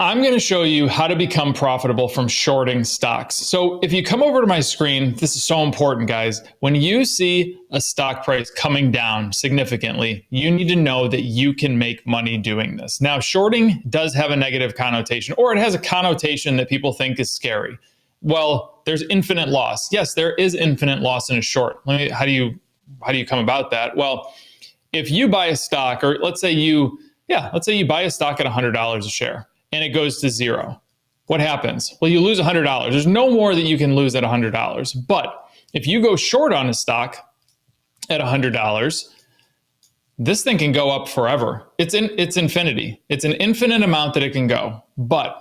I'm going to show you how to become profitable from shorting stocks. So if you come over to my screen, this is so important, guys. When you see a stock price coming down significantly, you need to know that you can make money doing this. Now, shorting does have a negative connotation, or it has a connotation that people think is scary. Well, there's infinite loss. Yes, there is infinite loss in a short. How do you come about that? Well, if you buy a stock, or let's say you buy a stock at $100 a share, and it goes to zero. What happens? Well, you lose $100. There's no more that you can lose at $100. But if you go short on a stock at $100, this thing can go up forever. It's infinity. It's an infinite amount that it can go. But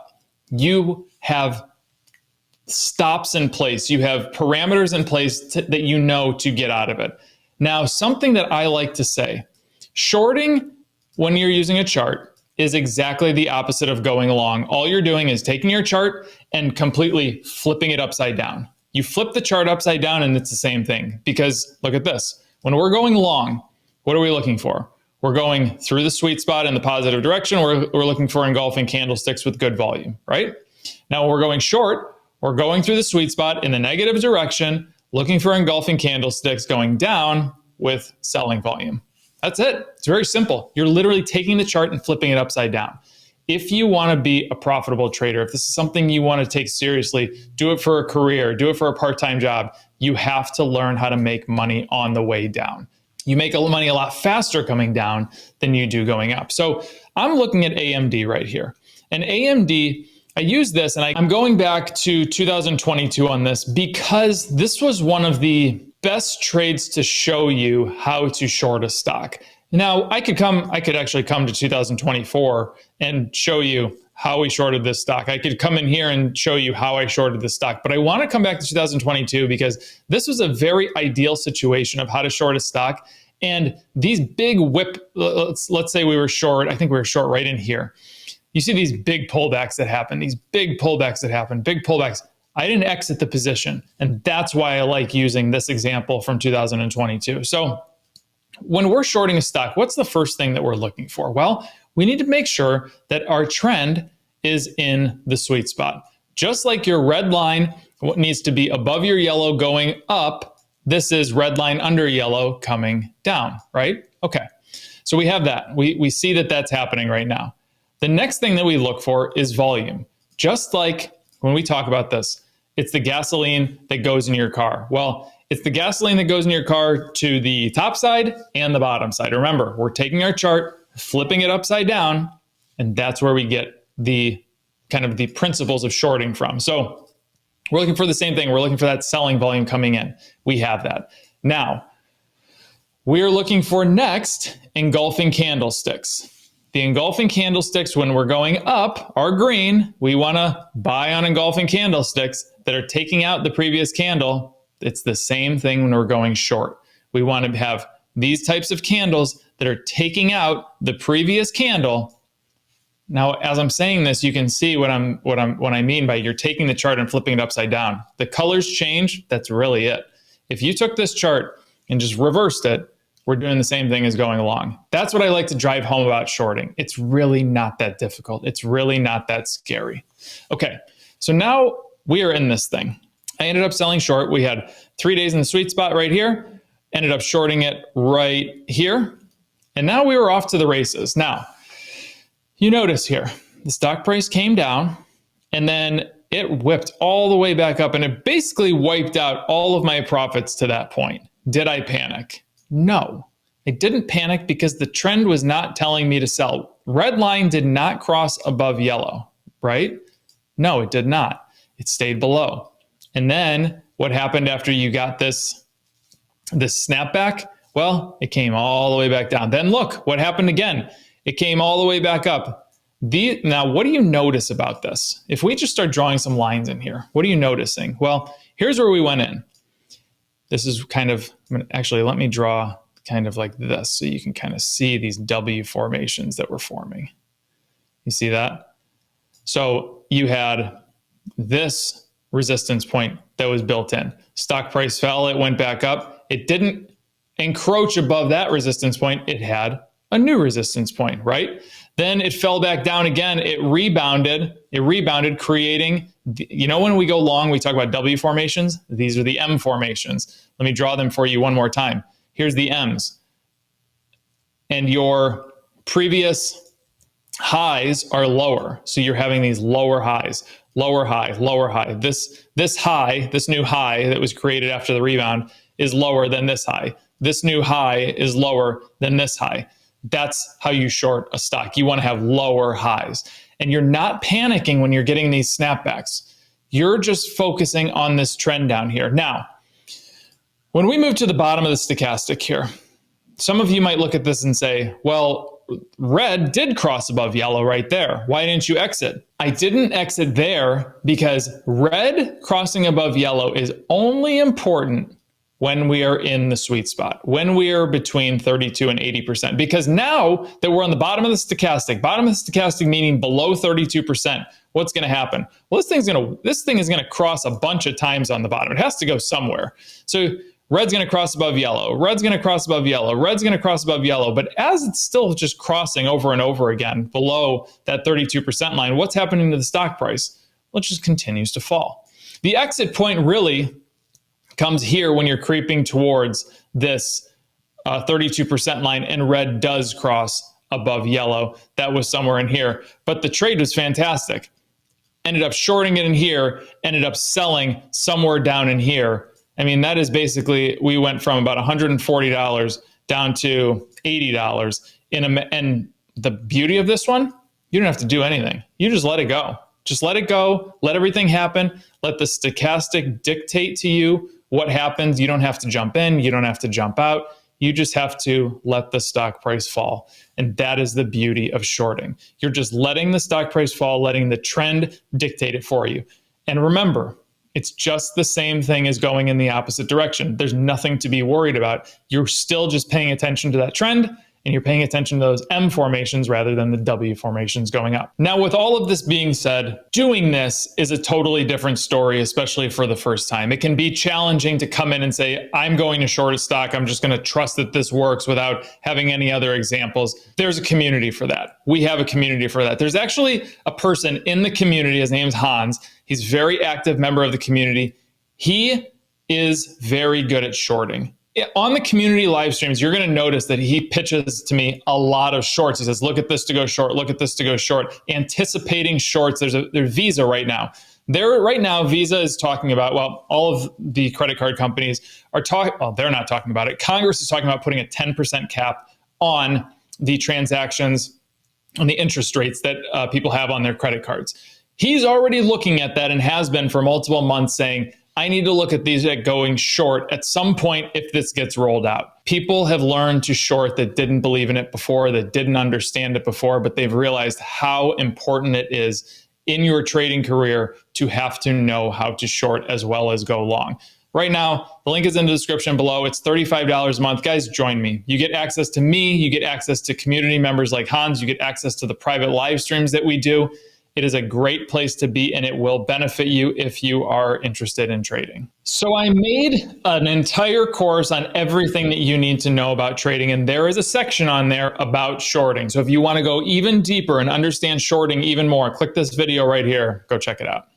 you have stops in place. You have parameters in place that you know to get out of it. Now, something that I like to say, shorting when you're using a chart is exactly the opposite of going long. All you're doing is taking your chart and completely flipping it upside down. You flip the chart upside down and it's the same thing, because look at this. When we're going long, what are we looking for? We're going through the sweet spot in the positive direction. We're looking for engulfing candlesticks with good volume, right? Now, when we're going short, we're going through the sweet spot in the negative direction, looking for engulfing candlesticks going down with selling volume. That's it. It's very simple. You're literally taking the chart and flipping it upside down. If you want to be a profitable trader, if this is something you want to take seriously, do it for a career, do it for a part-time job, you have to learn how to make money on the way down. You make money a lot faster coming down than you do going up. So I'm looking at AMD right here. And AMD, I use this, and I'm going back to 2022 on this because this was one of the best trades to show you how to short a stock. Now, I could actually come to 2024 and show you how we shorted this stock. I could come in here and show you how I shorted this stock, but I want to come back to 2022 because this was a very ideal situation of how to short a stock. And these big let's say we were short, I think we were short right in here. You see these big pullbacks that happen, big pullbacks. I didn't exit the position. And that's why I like using this example from 2022. So when we're shorting a stock, what's the first thing that we're looking for? Well, we need to make sure that our trend is in the sweet spot. Just like your red line needs to be above your yellow going up, this is red line under yellow coming down, right? Okay, so we have that. We see that that's happening right now. The next thing that we look for is volume. Just like when we talk about this, it's the gasoline that goes in your car. Well, it's the gasoline that goes in your car to the top side and the bottom side. Remember, we're taking our chart, flipping it upside down, and that's where we get the kind of the principles of shorting from. So we're looking for the same thing. We're looking for that selling volume coming in. We have that. Now, we're looking for next engulfing candlesticks. The engulfing candlesticks, when we're going up, are green. We want to buy on engulfing candlesticks that are taking out the previous candle. It's the same thing when we're going short. We want to have these types of candles that are taking out the previous candle. Now, as I'm saying this, you can see what I mean by you're taking the chart and flipping it upside down. The colors change. That's really it. If you took this chart and just reversed it, we're doing the same thing as going along. That's what I like to drive home about shorting. It's really not that difficult. It's really not that scary. Okay, so now we are in this thing. I ended up selling short. We had 3 days in the sweet spot right here, ended up shorting it right here. And now we were off to the races. Now, you notice here, the stock price came down and then it whipped all the way back up and it basically wiped out all of my profits to that point. Did I panic? No, I didn't panic because the trend was not telling me to sell. Red line did not cross above yellow, right? No, it did not. It stayed below. And then what happened after you got this snapback? Well, it came all the way back down. Then look, what happened again? It came all the way back up. Now, what do you notice about this? If we just start drawing some lines in here, what are you noticing? Well, here's where we went in. This is kind of, actually, let me draw kind of like this so you can kind of see these W formations that were forming. You see that? So you had this resistance point that was built in. Stock price fell, it went back up. It didn't encroach above that resistance point. It had a new resistance point, right? Then it fell back down again. It rebounded, creating, when we go long, we talk about W formations. These are the M formations. Let me draw them for you one more time. Here's the M's. And your previous highs are lower. So you're having these lower highs, lower high, lower high. This high, this new high that was created after the rebound is lower than this high. This new high is lower than this high. That's how you short a stock. You want to have lower highs. And you're not panicking when you're getting these snapbacks. You're just focusing on this trend down here. Now, when we move to the bottom of the stochastic here, some of you might look at this and say, well, red did cross above yellow right there. Why didn't you exit? I didn't exit there because red crossing above yellow is only important when we are in the sweet spot, when we are between 32 and 80%. Because now that we're on the bottom of the stochastic meaning below 32%, what's going to happen? Well, this thing is going to cross a bunch of times on the bottom. It has to go somewhere. So red's going to cross above yellow, red's going to cross above yellow, red's going to cross above yellow. But as it's still just crossing over and over again below that 32% line, what's happening to the stock price? Well, it just continues to fall. The exit point really comes here when you're creeping towards this 32% line and red does cross above yellow. That was somewhere in here, but the trade was fantastic. Ended up shorting it in here, ended up selling somewhere down in here. I mean, that is basically, we went from about $140 down to $80 and the beauty of this one, you don't have to do anything. You just let it go. Just let it go. Let everything happen. Let the stochastic dictate to you what happens. You don't have to jump in. You don't have to jump out. You just have to let the stock price fall. And that is the beauty of shorting. You're just letting the stock price fall, letting the trend dictate it for you. And remember, it's just the same thing as going in the opposite direction. There's nothing to be worried about. You're still just paying attention to that trend, and you're paying attention to those M formations rather than the W formations going up. Now, with all of this being said, doing this is a totally different story, especially for the first time. It can be challenging to come in and say, I'm going to short a stock. I'm just going to trust that this works without having any other examples. There's a community for that. We have a community for that. There's actually a person in the community. His name's Hans. He's a very active member of the community. He is very good at shorting. On the community live streams, you're going to notice that he pitches to me a lot of shorts. He says, look at this to go short, look at this to go short, anticipating shorts. There's Visa right now. Right now, Visa is talking about, well, all of the credit card companies are talking, well, they're not talking about it. Congress is talking about putting a 10% cap on the transactions, on the interest rates that people have on their credit cards. He's already looking at that and has been for multiple months saying, I need to look at these at going short at some point if this gets rolled out. People have learned to short that didn't believe in it before, that didn't understand it before, but they've realized how important it is in your trading career to have to know how to short as well as go long. Right now, the link is in the description below. It's $35 a month. Guys, join me. You get access to me. You get access to community members like Hans. You get access to the private live streams that we do. It is a great place to be, and it will benefit you if you are interested in trading. So I made an entire course on everything that you need to know about trading, and there is a section on there about shorting. So if you want to go even deeper and understand shorting even more, click this video right here. Go check it out.